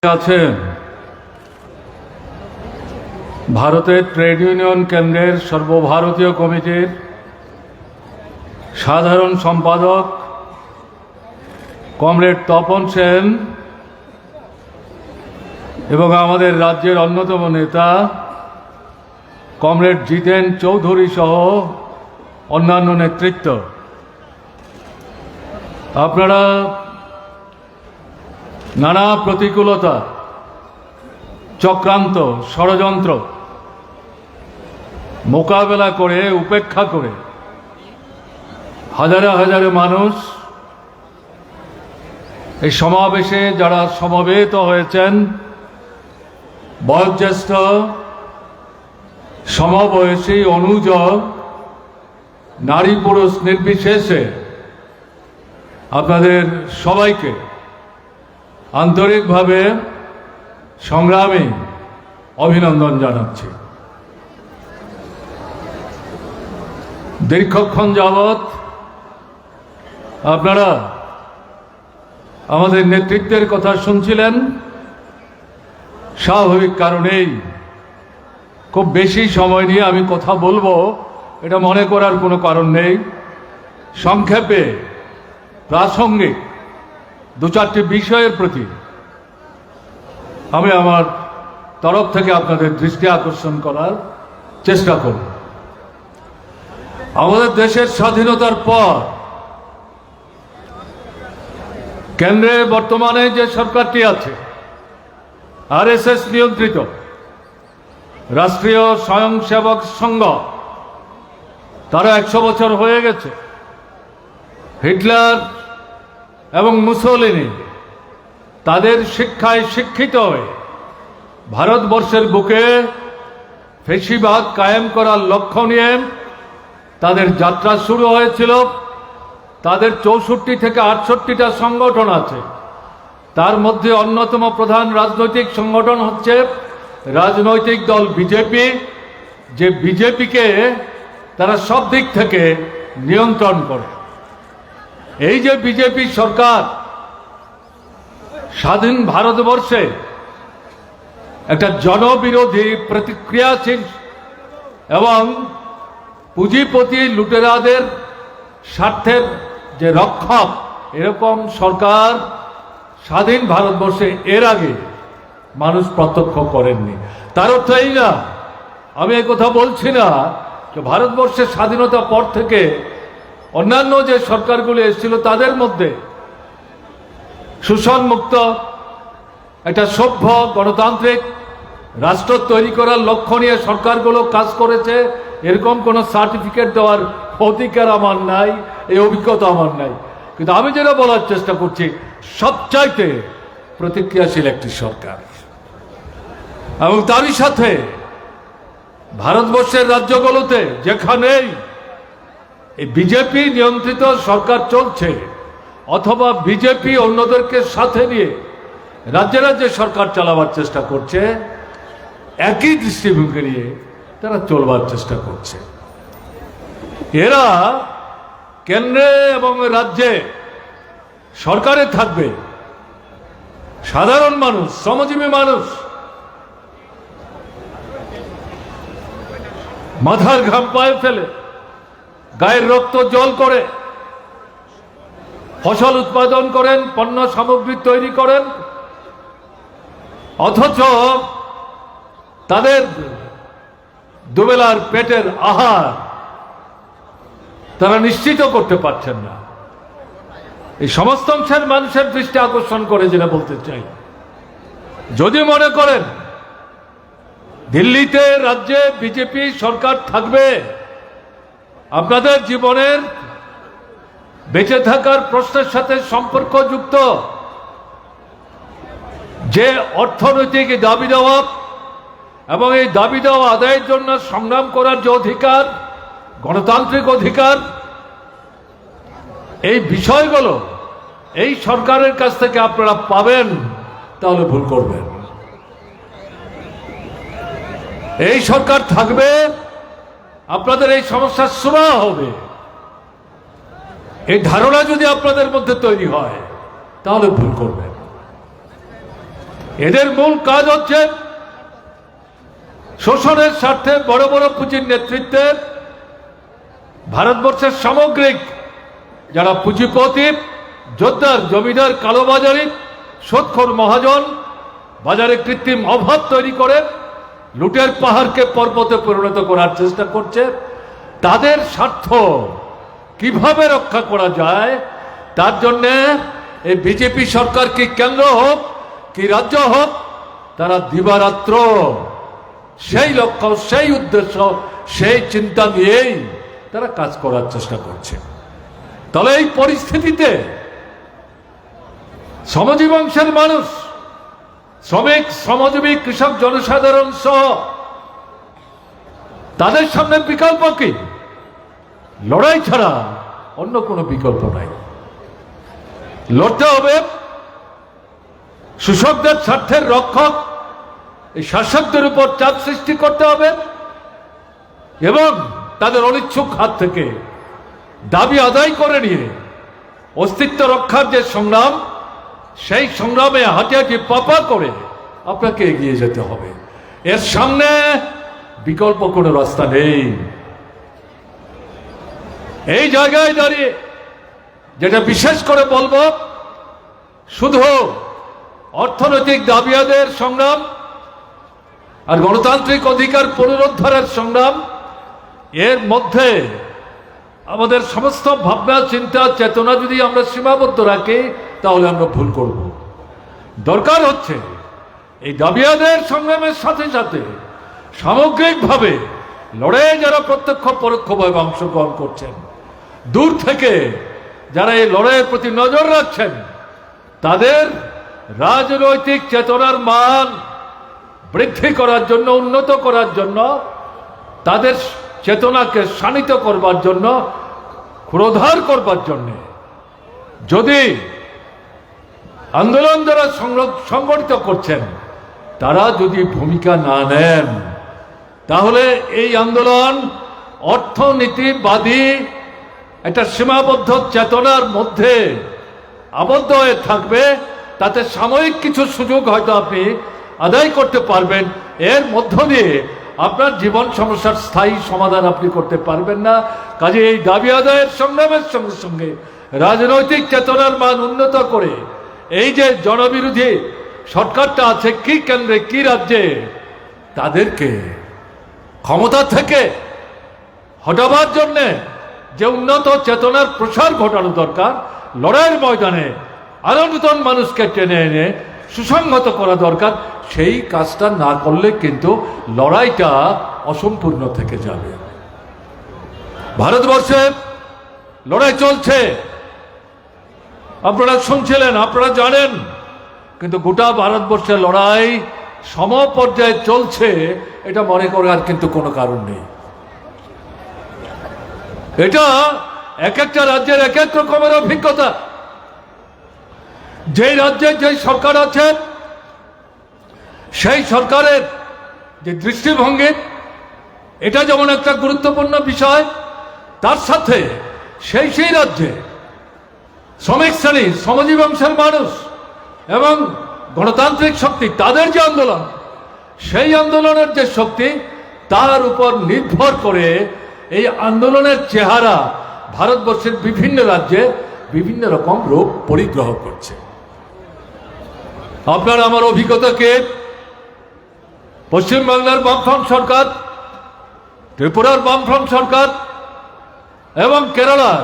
আছেন ভারতের trade union কেন্দ্রের সর্বভারতীয় কমিটির সাধারণ সম্পাদক কমরেড তপন সেন এবং আমাদের রাজ্যের অন্যতম নেতা কমরেড জিতেন চৌধুরী সহ অন্যান্য নেতৃত্ব, আপনারা নানা প্রতিকূলতা, চক্রান্ত, ষড়যন্ত্র মোকাবেলা করে উপেক্ষা করে হাজারে হাজারে মানুষ এই সমাবেশে যারা সমবেত হয়েছেন, বয়োজ্যেষ্ঠ, সমবয়সী, অনুজ, নারী পুরুষ নির্বিশেষে আপনাদের সবাইকে আন্তরিকভাবে সংগ্রামী অভিনন্দন জানাচ্ছি। দীর্ঘক্ষণ যাবৎ আপনারা আমাদের নেতৃত্বের কথা শুনছিলেন। স্বাভাবিক কারণেই খুব বেশি সময় নিয়ে আমি কথা বলবো এটা মনে করার কোনো কারণ নেই। সংক্ষেপে প্রাসঙ্গিক দু চারটি বিষয়ের প্রতি আমি আমার তরফ থেকে আপনাদের দৃষ্টি আকর্ষণ করার চেষ্টা করব। আমাদের দেশের স্বাধীনতার পর কেন্দ্রে বর্তমানে যে সরকারটি আছে, আরএসএস নিয়ন্ত্রিত রাষ্ট্রীয় স্বয়ংসেবক সংঘ, তারা 100 বছর হয়ে গেছে। হিটলার এবং মুসোলিনি তাদের শিক্ষায় শিক্ষিত হয়ে ভারতবর্ষের বুকে ফ্যাসিবাদ কায়েম করার লক্ষ্য নিয়ে তাদের যাত্রা শুরু হয়েছিল। তাদের 64 থেকে 68টা সংগঠন আছে, তার মধ্যে অন্যতম প্রধান রাজনৈতিক সংগঠন হচ্ছে রাজনৈতিক দল বিজেপি, যে বিজেপিকে তারা সব দিক থেকে নিয়ন্ত্রণ করে। এই যে বিজেপি সরকার স্বাধীন ভারতবর্ষে একটা জনবিরোধী, প্রতিক্রিয়াশীল এবং পুঁজিপতি লুটেরাদের স্বার্থের যে রক্ষক, এরকম সরকার স্বাধীন ভারতবর্ষে এর আগে মানুষ প্রত্যক্ষ করেননি। তার অর্থ এই না, আমি এই কথা বলছি না যে ভারতবর্ষের স্বাধীনতা পর থেকে অন্যান্য যে সরকারগুলো এসেছিল তাদের মধ্যে শোষণমুক্ত একটা সভ্য গণতান্ত্রিক রাষ্ট্র তৈরি করার লক্ষ্য নিয়ে সরকারগুলো কাজ করেছে, এরকম কোনো সার্টিফিকেট দেওয়ার অধিকার আমার নাই, এই অভিজ্ঞতা আমার নাই। কিন্তু আমি যেটা বলার চেষ্টা করছি, সবচাইতে প্রতিক্রিয়াশীল একটি সরকার। এবং তারই সাথে ভারতবর্ষের রাজ্যগুলোতে যেখানেই এই বিজেপি নিয়ন্ত্রিত সরকার চলছে অথবা বিজেপি অন্যদেরকে সাথে নিয়ে রাজ্যে রাজ্যে সরকার চালাবার চেষ্টা করছে, একই দৃষ্টিভঙ্গি নিয়ে তারা চলবার চেষ্টা করছে। এরা কেন্দ্রে এবং রাজ্যে সরকারে থাকবে, সাধারণ মানুষ, শ্রমজীবী মানুষ মাথার ঘাম পায়ে ফেলে, গায়ের রক্ত জল করে ফসল উৎপাদন করেন, পণ্য সামগ্রী তৈরি করেন, অথচ তাদের দুবেলার পেটের আহার তারা নিশ্চিত করতে পারছেন না। এই সমস্ত অংশের মানুষের দৃষ্টি আকর্ষণ করে যেটা বলতে চাই, যদি মনে করেন দিল্লিতে, রাজ্যে বিজেপি সরকার থাকবে, আপনাদের জীবনের বেঁচে থাকার প্রশ্নের সাথে সম্পর্কযুক্ত যে অর্থনৈতিক দাবি দেওয়া এবং এই দাবি দেওয়া আদায়ের জন্য সংগ্রাম করার যে অধিকার, গণতান্ত্রিক অধিকার, এই বিষয়গুলো এই সরকারের কাছ থেকে আপনারা পাবেন, তাহলে ভুল করবেন। এই সরকার থাকবে, আপনাদের এই সমস্যার সুরাহা হবে, এই ধারণা যদি আপনাদের মধ্যে তৈরি হয় তাহলে ভুল করবেন। এদের মূল কাজ হচ্ছে শোষণের স্বার্থে বড় বড় পুঁজির নেতৃত্বে ভারতবর্ষের সামগ্রিক যারা পুঁজিপতি, যোদ্ধার, জমিদার, কালোবাজারি, সুদখোর মহাজন বাজারে কৃত্রিম অভাব তৈরি করে লুটের পাহাড়কে পর্বতে পরিণত করার চেষ্টা করছে। তাদের স্বার্থ কিভাবে রক্ষা করা যায় তার জন্যে এই বিজেপি সরকার কি কেন্দ্র হোক কি রাজ্য হোক, তারা দিবারাত্র সেই লক্ষ্য, সেই উদ্দেশ্য, সেই চিন্তা নিয়েই তারা কাজ করার চেষ্টা করছে। তাহলে এই পরিস্থিতিতে শ্রমজীবী অংশের মানুষ, শ্রমিক, শ্রমজীবী, কৃষক, জনসাধারণ সহ তাদের সামনে বিকল্প কি? লড়াই ছাড়া অন্য কোনো বিকল্প নাই। লড়তে হবে, শোষকদের স্বার্থের রক্ষক এই শাসকদের উপর চাপ সৃষ্টি করতে হবে এবং তাদের অনিচ্ছুক হাত থেকে দাবি আদায় করে নিয়ে অস্তিত্ব রক্ষার যে সংগ্রাম, সেই সংগ্রামে হাঁটি পাপা করে আপনাকে এগিয়ে যেতে হবে। এর সামনে বিকল্প কোনো রাস্তা নেই। এই জায়গায় দাঁড়িয়ে যেটা বিশেষ করে বলবো, শুধু অর্থনৈতিক দাবি আদায়ের সংগ্রাম আর গণতান্ত্রিক অধিকার পুনরুদ্ধারের সংগ্রাম, এর মধ্যে আমাদের সমস্ত ভাবনা, চিন্তা, চেতনা যদি আমরা সীমাবদ্ধ রাখি তাহলে আমরা ভুল করব। দরকার হচ্ছে এই দাবি আদায়ের সংগ্রামের সাথে সাথে সামগ্রিকভাবে লড়াইয়ে যারা প্রত্যক্ষ পরোক্ষভাবে অংশগ্রহণ করছেন, দূর থেকে যারা এই লড়াইয়ের প্রতি নজর রাখছেন, তাদের রাজনৈতিক চেতনার মান বৃদ্ধি করার জন্য, উন্নত করার জন্য, তাদের চেতনাকে শানিত করবার জন্য, ক্ষুরোধার করবার জন্য যদি আন্দোলন যারা সংগঠিত করছেন তারা যদি ভূমিকা না নেন, তাহলে এই আন্দোলন অর্থনীতিবাদী একটা সীমাবদ্ধ চেতনার মধ্যে আবদ্ধ হয়ে থাকবে। তাতে সাময়িক কিছু সুযোগ হয়তো আপনি আদায় করতে পারবেন, এর মধ্য দিয়ে আপনার জীবন সমস্যার স্থায়ী সমাধান আপনি করতে পারবেন না। কাজে এই দাবি আদায়ের সংগ্রামের সঙ্গে সঙ্গে রাজনৈতিক চেতনার মান উন্নত করে এই যে জনবিরোধী সরকারটা আছে, কি কেন্দ্রে কি রাজ্যে, তাদেরকে ক্ষমতা থেকে হটাবার জন্যে যে উন্নত চেতনার প্রসার ঘটানো দরকার, লড়াইয়ের ময়দানে আরো নতুন মানুষকে টেনে এনে সুসংহত করা দরকার। সেই কাজটা না করলে কিন্তু লড়াইটা অসম্পূর্ণ থেকে যাবে। ভারতবর্ষে লড়াই চলছে, আপনারা শুনছিলেন, আপনারা জানেন, কিন্তু গোটা ভারতবর্ষের লড়াই সম পর্যায়ে চলছে, এটা মনে করার কিন্তু কোনো কারণ নেই। এটা এক একটা রাজ্যের এক এক রকমের অভিজ্ঞতা। যেই রাজ্যের যেই সরকার আছে, সেই সরকারের যে দৃষ্টিভঙ্গি, এটা যেমন একটা গুরুত্বপূর্ণ বিষয়, তার সাথে সেই রাজ্যে শ্রমিক শ্রেণী, শ্রমজীবী অংশের মানুষ এবং গণতান্ত্রিক শক্তি, তাদের যে আন্দোলন, সেই আন্দোলনের যে শক্তি, তার উপর নির্ভর করে এই আন্দোলনের চেহারা ভারতবর্ষের বিভিন্ন রাজ্যে বিভিন্ন রকম রূপ পরিগ্রহ করছে। আপনার আমার অভিজ্ঞতাকে পশ্চিমবাংলার বামফ্রন্ট সরকার, ত্রিপুরার বামফ্রন্ট সরকার এবং কেরালার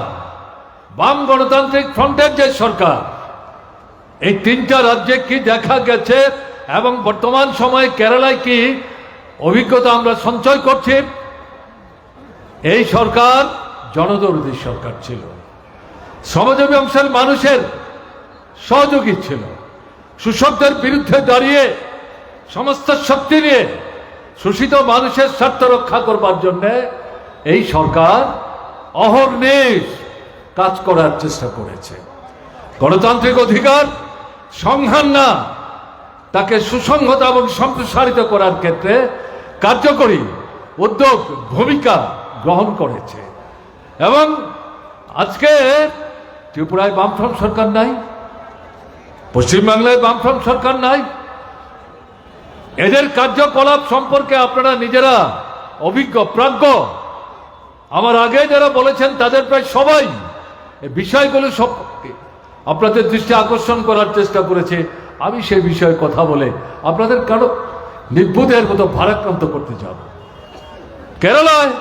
বাম গণতান্ত্রিক ফ্রন্টের যে সরকার, এই তিনটা রাজ্যে কি দেখা গেছে এবং বর্তমান সময়ে কেরালায় কি অভিজ্ঞতা আমরা সঞ্চয় করছি। এই সরকার জনদরদী সরকার ছিল, শ্রমজীবী অংশের মানুষের সহযোগী ছিল, শোষকদের বিরুদ্ধে দাঁড়িয়ে সমস্ত শক্তি নিয়ে শোষিত মানুষের স্বার্থ রক্ষা করবার জন্য এই সরকার অহর্নিশ কাজ করার চেষ্টা করেছে। গণতান্ত্রিক অধিকার সংহার না, তাকে সুসংহত এবং সম্প্রসারিত করার ক্ষেত্রে কার্যকরী উদ্যোগ, ভূমিকা গ্রহণ করেছে। এবং আজকে ত্রিপুরায় বামফ্রন্ট সরকার নাই, পশ্চিমবাংলায় বামফ্রন্ট সরকার নাই, এদের কার্যকলাপ সম্পর্কে আপনারা নিজেরা অভিজ্ঞ প্রাজ্ঞ। আমার আগে যারা বলেছেন তাদের প্রায় সবাই এই বিষয়গুলো সম্পর্কে আপনাদের দৃষ্টি আকর্ষণ করার চেষ্টা করেছে। আমি সেই বিষয়ে কথা বলে আপনাদের কারো নির্বুধের মতো ভারাক্রান্ত করতে যাব। কেরালায়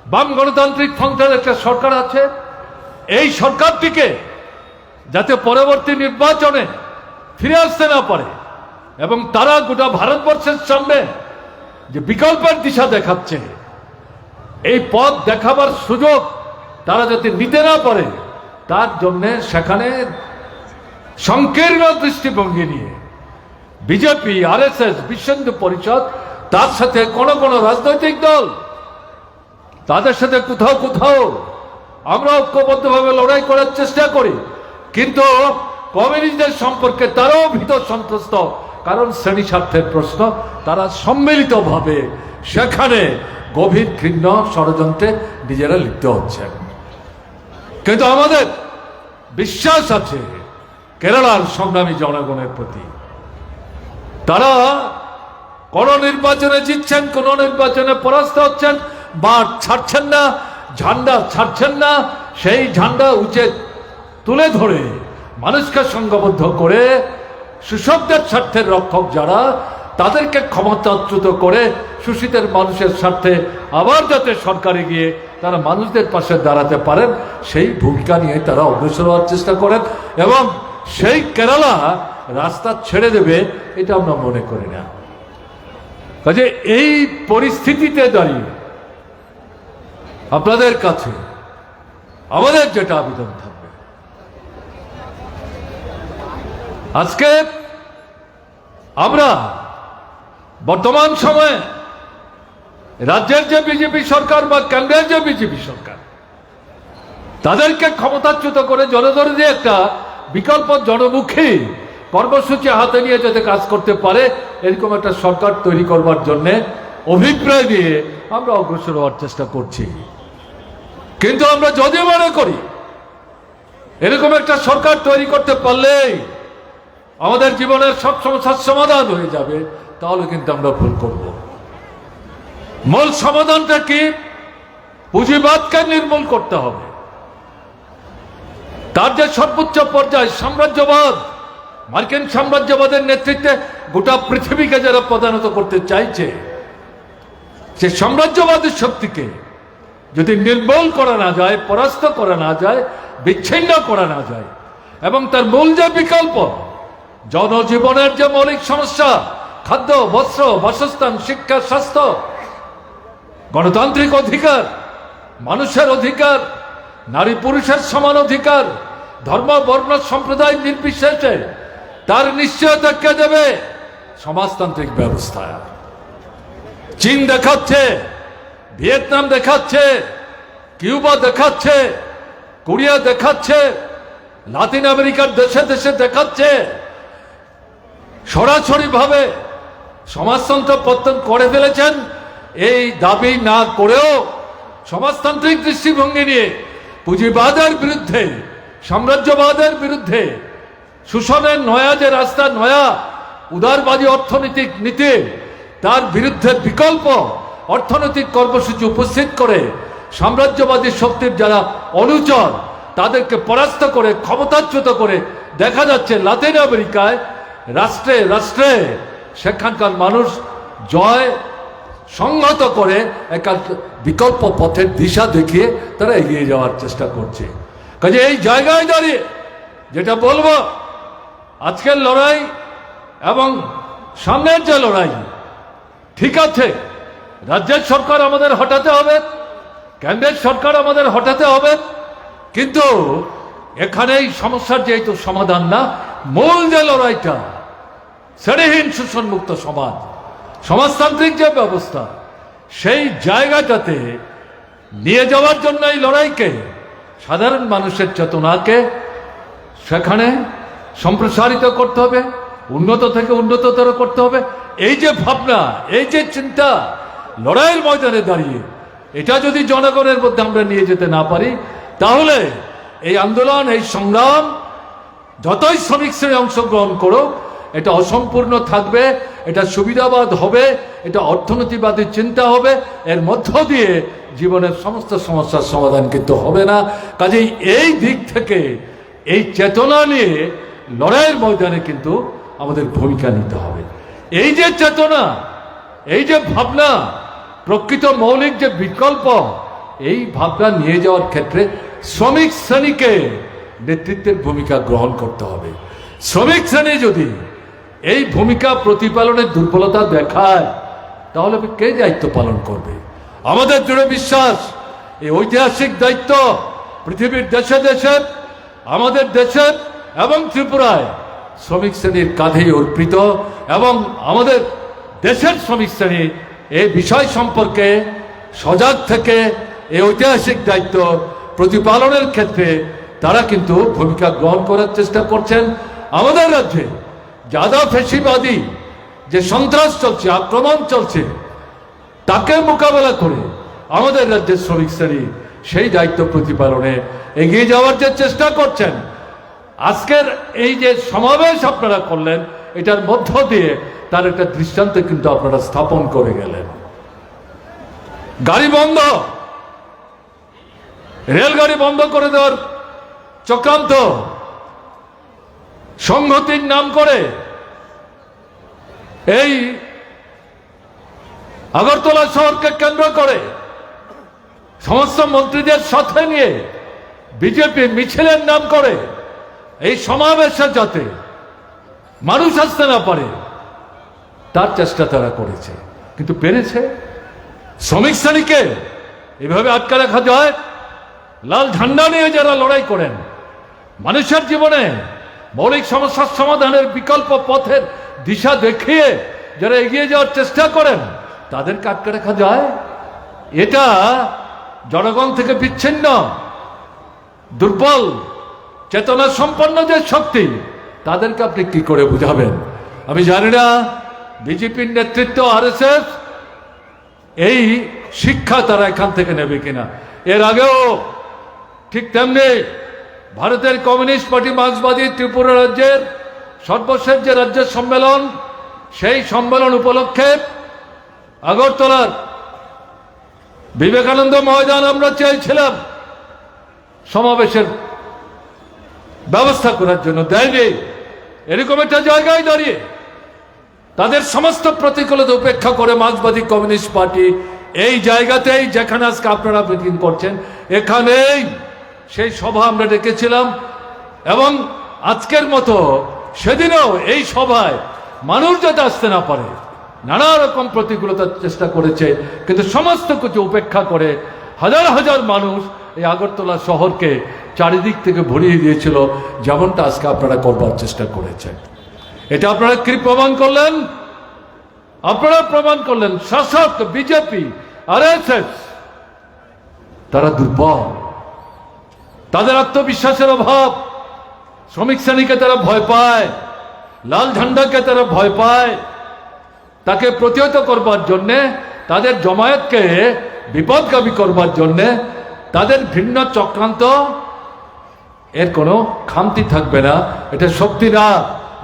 বাম গণতান্ত্রিক ফ্রন্টের একটা সরকার আছে। এই সরকারটিকে যাতে পরবর্তী নির্বাচনে ফিরে আসতে না পারে এবং তারা গোটা ভারতবর্ষের সামনে যে বিকল্পের দিশা দেখাচ্ছে, এই পথ দেখাবার সুযোগ তারা যাতে নিতে না পারে, তার জন্য সেখানে সংকীর্ণ দৃষ্টিভঙ্গি নিয়ে বিজেপি, আরএসএস, বিশ্ব হিন্দু পরিষদ, তার সাথে কোন কোন রাজনৈতিক দল, তাদের সাথে কোথাও কোথাও আমরা ঐক্যবদ্ধভাবে লড়াই করার চেষ্টা করি। কিন্তু কমিউনিস্টদের সম্পর্কে তারাও ভীত সন্ত্রস্ত, কারণ শ্রেণী স্বার্থের প্রশ্ন। তারা সম্মিলিতভাবে সেখানে গভীর ঘৃণ্য ষড়যন্ত্রে নিজেরা লিপ্ত হচ্ছেন। কিন্তু আমাদের বিশ্বাস আছে কেরালার সংগ্রামী জনগণের প্রতি। তারা কোন নির্বাচনে জিতছেন, কোন নির্বাচনে পরাস্ত হচ্ছেন, বাট ছাড়ছেন না, ঝান্ডা ছাড়ছেন না। সেই ঝান্ডা উঁচে তুলে ধরে মানুষকে সংঘবদ্ধ করে শোষকদের স্বার্থের রক্ষক যারা, তাদেরকে ক্ষমতাচ্যুত করে শোষিতের মানুষের স্বার্থে আবার যাতে সরকারে গিয়ে তারা মানুষদের পাশে দাঁড়াতে পারেন, সেই ভূমিকা নিয়ে তারা অগ্রসর হওয়ার চেষ্টা করেন। এবং সেই কেরালা রাস্তা ছেড়ে দেবে এটা আমরা মনে করি না। কাজে এই পরিস্থিতিতে দাঁড়িয়ে আপনাদের কাছে আমাদের যেটা আবেদন থাকবে, আজকে আমরা বর্তমান সময়ে রাজ্যের যে বিজেপি সরকার বা কেন্দ্রের যে বিজেপি সরকার, তাদেরকে ক্ষমতাচ্যুত করে জনদরদি একটা বিকল্প জনমুখী কর্মসূচি হাতে নিয়ে যাতে কাজ করতে পারে, এরকম একটা সরকার তৈরি করবার জন্য অভিপ্রায় দিয়ে আমরা অগ্রসর হওয়ার চেষ্টা করছি। কিন্তু আমরা যদি মনে করি এরকম একটা সরকার তৈরি করতে পারলেই আমাদের জীবনের সব সমস্যার সমাধান হয়ে যাবে, তাহলে কিন্তু আমরা ভুল করব। মূল সমাধানটা কি? পুঁজিবাদকে নির্মূল করতে হবে। তার যে সর্বোচ্চ পর্যায় সাম্রাজ্যবাদ, মার্কিন সাম্রাজ্যবাদের নেতৃত্বে গোটা পৃথিবীকে যারা প্রধানত করতে চাইছে, সে সাম্রাজ্যবাদের শক্তিকে যদি নির্মূল করা না যায়, পরাস্ত করা না যায়, বিচ্ছিন্ন করা না যায়, এবং তার মূল যে বিকল্প জনজীবনের যে মৌলিক সমস্যা, খাদ্য, বস্ত্র, বাসস্থান, শিক্ষা, স্বাস্থ্য, গণতান্ত্রিক অধিকার, মানুষের অধিকার, নারী পুরুষের সমান অধিকার, ধর্ম, বর্ণ, সম্প্রদায় নির্বিশেষে তার নিশ্চয়তা কে দেবে? সমাজতান্ত্রিক ব্যবস্থা। চীন দেখাচ্ছে, ভিয়েতনাম দেখাচ্ছে, কিউবা দেখাচ্ছে, কোরিয়া দেখাচ্ছে, লাতিন আমেরিকার দেশে দেশে দেখাচ্ছে সরাসরি ভাবে সমাজতন্ত্র পতন করে ফেলেছেন। এই দাবি না করেও সমাজতান্ত্রিক দৃষ্টিভঙ্গি নিয়ে পুঁজিবাদের বিরুদ্ধে, সাম্রাজ্যবাদের বিরুদ্ধে, শোষণের নয়া যে রাস্তা, নয়া উদারবাদী অর্থনৈতিক নীতি, তার বিরুদ্ধে বিকল্প অর্থনৈতিক কর্মসূচি উপস্থিত করে সাম্রাজ্যবাদী শক্তির যারা অনুচর, তাদেরকে পরাস্ত করে ক্ষমতাচ্যুত করে দেখা যাচ্ছে লাতিন আমেরিকায় রাষ্ট্রে রাষ্ট্রে সেখানকার মানুষ জয় সংহত করে একটা বিকল্প পথের দিশা দেখিয়ে তারা এগিয়ে যাওয়ার চেষ্টা করছে। কাজে এই জায়গায় দাঁড়িয়ে যেটা বলবো, আজকের লড়াই এবং সামনের যে লড়াই, ঠিক আছে রাজ্যের সরকার আমাদের হটাতে হবে, কেন্দ্রের সরকার আমাদের হটাতে হবে, কিন্তু এখানেই সমস্যার যেহেতু সমাধান না, মূল যে লড়াইটা শ্রেণীহীন শোষণমুক্ত সমাজ, সমাজতান্ত্রিক যে ব্যবস্থা, সেই জায়গাটাতে নিয়ে যাওয়ার জন্য এই লড়াইকে, সাধারণ মানুষের চেতনাকে সেখানে সম্প্রসারিত করতে হবে, উন্নত থেকে উন্নততর করতে হবে। এই যে ভাবনা, এই যে চিন্তা লড়াইয়ের ময়দানে দাঁড়িয়ে, এটা যদি জনগণের মধ্যে আমরা নিয়ে যেতে না পারি, তাহলে এই আন্দোলন, এই সংগ্রাম যতই শ্রমিক শ্রেণী অংশগ্রহণ করুক, এটা অসম্পূর্ণ থাকবে এটা সুবিধাবাদ হবে, এটা অর্থনীতিবাদী চিন্তা হবে, এর মধ্য দিয়ে জীবনের সমস্ত সমস্যার সমাধান কিন্তু হবে না। কাজেই এই দিক থেকে এই চেতনা নিয়ে লড়াইয়ের ময়দানে কিন্তু আমাদের ভূমিকা নিতে হবে। এই যে চেতনা, এই যে ভাবনা, প্রকৃত মৌলিক যে বিকল্প, এই ভাবনা নিয়ে যাওয়ার ক্ষেত্রে শ্রমিক শ্রেণীকে নেতৃত্বের ভূমিকা গ্রহণ করতে হবে। শ্রমিক শ্রেণী যদি এই ভূমিকা প্রতিপালনের দুর্বলতা দেখায়, তাহলে কে দায়িত্ব পালন করবে? আমাদের দৃঢ় বিশ্বাস এই ঐতিহাসিক দায়িত্ব পৃথিবীর দেশে দেশে, আমাদের দেশে এবং ত্রিপুরায় শ্রমিক শ্রেণীর কাঁধেই অর্পিত, এবং আমাদের দেশের শ্রমিক শ্রেণী এই বিষয় সম্পর্কে সজাগ থেকে এই ঐতিহাসিক দায়িত্ব প্রতিপালনের ক্ষেত্রে তারা কিন্তু ভূমিকা গ্রহণ করার চেষ্টা করছেন। আমাদের রাজ্যে যাদব ফেসিবাদী যে সন্ত্রাস চলছে, আক্রমণ চলছে, তাকে মোকাবেলা করে আমাদের রাজ্যের শ্রমিক শ্রেণী সেই দায়িত্ব প্রতিপালনে এগিয়ে যাওয়ার যে চেষ্টা করছেন। আজকের এই যে সমাবেশ আপনারা করলেন, এটার মধ্য দিয়ে তার একটা দৃষ্টান্ত কিন্তু আপনারা স্থাপন করে গেলেন। গাড়ি বন্ধ, রেলগাড়ি বন্ধ করে দেওয়ার চক্রান্ত, সংহতির নাম করে এই আগরতলা শহরকে কেন্দ্র করে সমস্ত মন্ত্রীদের সাথে নিয়ে বিজেপি মিছিলের নাম করে এই সমাবেশে যাতে মানুষ আসতে না পারে তার চেষ্টা তারা করেছে, কিন্তু পেরেছে? শ্রমিক শ্রেণীকে এভাবে আটকে রাখা যায়? লাল ঝান্ডা নিয়ে যারা লড়াই করেন, মানুষের জীবনে মৌলিক সমস্যার সমাধানের বিকল্প পথের দিশা দেখিয়ে যারা এগিয়ে যাওয়ার চেষ্টা করেন, তাদেরকে আটকে রাখা যায়? এটা জনগণ থেকে বিচ্ছিন্ন দুর্বল চেতনা সম্পন্ন যে শক্তি, তাদেরকে আপনি কি করে বুঝাবেন? আমি জানি না বিজেপির নেতৃত্ব, আরএসএস এই শিক্ষা তারা এখান থেকে নেবে কিনা। এর আগেও ঠিক তেমনি ভারতের কমিউনিস্ট পার্টি মার্ক্সবাদী ত্রিপুরা রাজ্যের সর্বশেষ যে রাজ্য সম্মেলন, সেই সম্মেলন উপলক্ষে আগরতলার বিবেকানন্দ ময়দান আমরা চেয়েছিলাম সমাবেশের ব্যবস্থা করার জন্য, দেয়নি। এরকম একটা জায়গায় দাঁড়িয়ে তাদের সমস্ত প্রতিকূলতা উপেক্ষা করে মার্ক্সবাদী কমিউনিস্ট পার্টি এই জায়গাতেই, যেখানে আজকে আপনারা মিটিং করছেন, এখানেই সেই সভা আমরা ডেকেছিলাম। এবং আজকের মতো সেদিনও এই সভায় মানুষ যাতে আসতে না পারে নানা রকম প্রতিকূলতার চেষ্টা করেছে, কিন্তু সমস্ত কিছু উপেক্ষা করে হাজার হাজার মানুষ এই আগরতলা শহরকে চারিদিক থেকে ভরিয়ে দিয়েছিল, যেমনটা আজকে আপনারা করবার চেষ্টা করেছেন। এটা আপনারা কি প্রমাণ করলেন? আপনারা প্রমাণ করলেন শাসক বিজেপি, আরএসএস তারা দুর্বল, তাদের আত্মবিশ্বাসের অভাব, শ্রমিক শ্রেণীকে তারা ভয় পায়, লাল ঝান্ডাকে তারা ভয় পায়। তাকে প্রতিহত করবার জন্যে, তাদের জমায়েতকে বিপদগামী করবার জন্যে তাদের ভিন্ন চক্রান্ত, এর কোনো খামতি থাকবে না। এটা শক্তি না,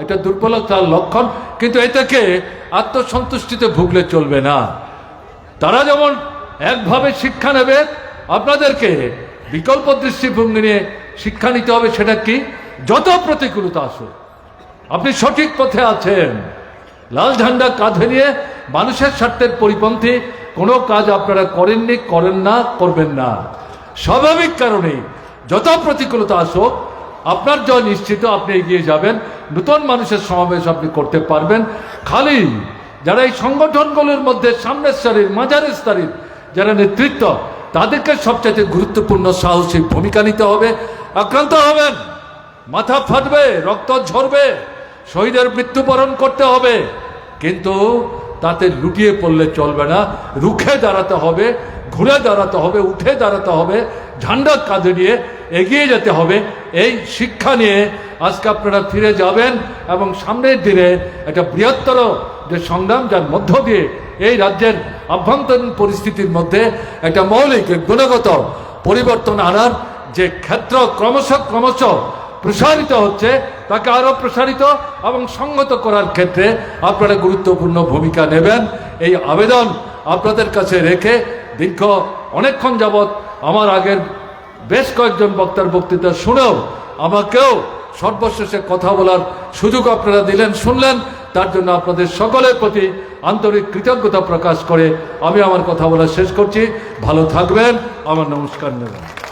এটা দুর্বলতার লক্ষণ। কিন্তু এটাকে আত্মসন্তুষ্টিতে ভুগলে চলবে না। তারা যেমন একভাবে শিক্ষা নেবে, আপনাদেরকে বিকল্প দৃষ্টিভঙ্গি নিয়ে শিক্ষা নিতে হবে। সেটা কি? যত প্রতিকূলতা আসুক, আপনি সঠিক পথে আছেন। লাল ঝান্ডা কাঁধে নিয়ে মানুষের স্বার্থের পরিপন্থী কোনো কাজ আপনারা করেননি, করেন না, করবেন না। স্বাভাবিক কারণেই যত প্রতিকূলতা আসুক, আপনার জয় নিশ্চিত, আপনি এগিয়ে যাবেন। নতুন মানুষের সমাবেশ আপনি করতে পারবেন। খালি যারা এই সংগঠনগুলোর মধ্যে সামনের সারির, মাঝারের সারির যারা নেতৃত্ব, তাদেরকে সবচেয়ে গুরুত্বপূর্ণ সাহসী ভূমিকা নিতে হবে। আক্রান্ত হবেন, মাথা ফাটবে, রক্ত ঝরবে, শহীদের মৃত্যুবরণ করতে হবে, কিন্তু তাতে লুটিয়ে পড়লে চলবে না। রুখে দাঁড়াতে হবে, ঘুরে দাঁড়াতে হবে, উঠে দাঁড়াতে হবে, ঝান্ডা কাঁধে নিয়ে এগিয়ে যেতে হবে। এই শিক্ষা নিয়ে আজকে আপনারা ফিরে যাবেন এবং সামনের দিনে একটা বৃহত্তর যে সংগ্রাম, যার মধ্য দিয়ে এই রাজ্যের আভ্যন্তরীণ পরিস্থিতির মধ্যে একটা মৌলিক গুণগত পরিবর্তন আনার যে ক্ষেত্র ক্রমশ প্রসারিত হচ্ছে, তাকে আরও প্রসারিত এবং সংগত করার ক্ষেত্রে আপনারা গুরুত্বপূর্ণ ভূমিকা নেবেন এই আবেদন আপনাদের কাছে রেখে দীর্ঘ অনেকক্ষণ যাবৎ আমার আগের বেশ কয়েকজন বক্তার বক্তৃতা শুনেও আমাকেও সর্বশেষে কথা বলার সুযোগ আপনারা দিলেন, শুনলেন, তার জন্য আপনাদের সকলের প্রতি আন্তরিক কৃতজ্ঞতা প্রকাশ করে আমি আমার কথা বলা শেষ করছি। ভালো থাকবেন, আমার নমস্কার নেবেন।